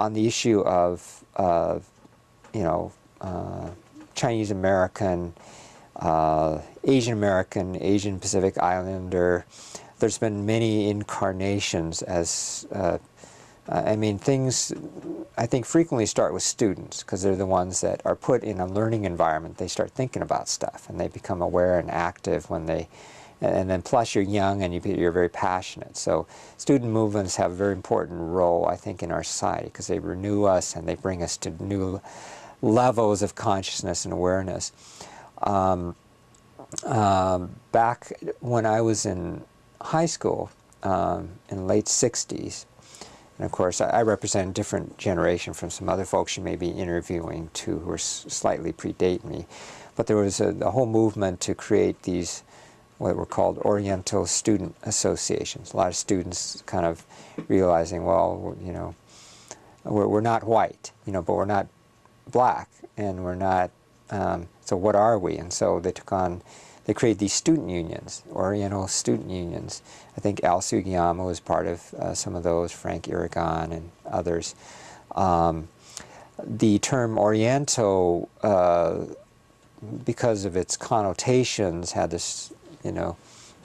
on the issue of you know, Chinese American, Asian American, Asian Pacific Islander. There's been many incarnations as, I mean, things I think frequently start with students, because they're the ones that are put in a learning environment. They start thinking about stuff and they become aware and active when they, and then plus you're young and you're very passionate. So student movements have a very important role, I think, in our society, because they renew us and they bring us to new levels of consciousness and awareness. Back when I was in high school, in the late 60s, and of course I represent a different generation from some other folks you may be interviewing too, who are slightly predate me, but there was a whole movement to create these what were called Oriental Student Associations. A lot of students kind of realizing, well, you know, we're not white, you know, but we're not black, and we're not, so what are we? And so they took on, they created these student unions, Oriental student unions. I think Al Sugiyama was part of some of those, Frank Irigan and others. The term Oriental, because of its connotations, had this, you know,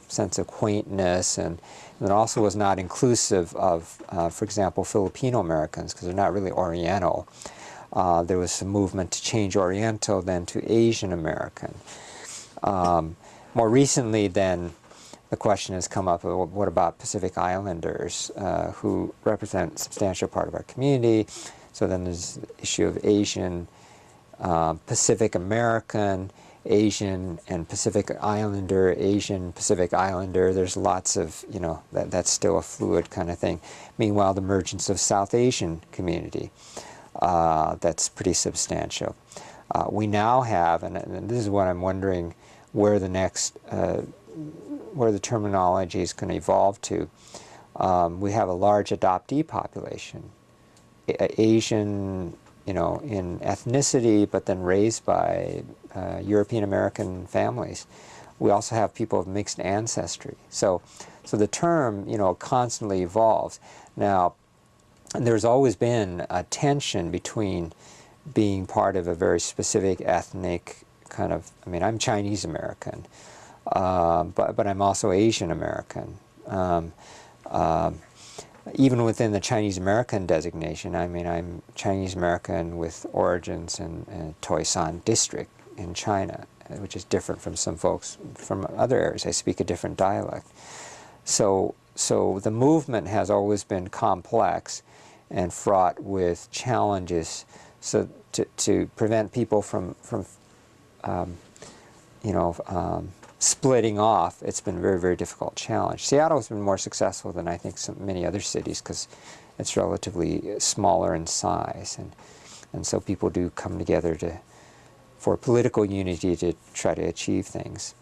sense of quaintness, and it also was not inclusive of, for example, Filipino Americans, because they're not really Oriental. There was some movement to change Oriental then to Asian American. More recently then, the question has come up, well, what about Pacific Islanders, who represent a substantial part of our community? So then there's the issue of Asian, Pacific American, Asian and Pacific Islander, Asian Pacific Islander. There's lots of, you know, that's still a fluid kind of thing. Meanwhile, the emergence of South Asian community, that's pretty substantial. We now have, and this is what I'm wondering, where the next, where the terminology is going to evolve to. We have a large adoptee population, Asian, you know, in ethnicity, but then raised by European American families. We also have people of mixed ancestry. So the term, you know, constantly evolves. Now, there's always been a tension between being part of a very specific ethnic kind of, I mean, I'm Chinese American, but I'm also Asian American. Even within the Chinese American designation, I mean, I'm Chinese American with origins in Toisan district in China, which is different from some folks from other areas. I speak a different dialect. So the movement has always been complex and fraught with challenges. So to prevent people from you know, splitting off, it's been a very, very difficult challenge. Seattle has been more successful than I think many other cities, because it's relatively smaller in size, and so people do come together for political unity to try to achieve things.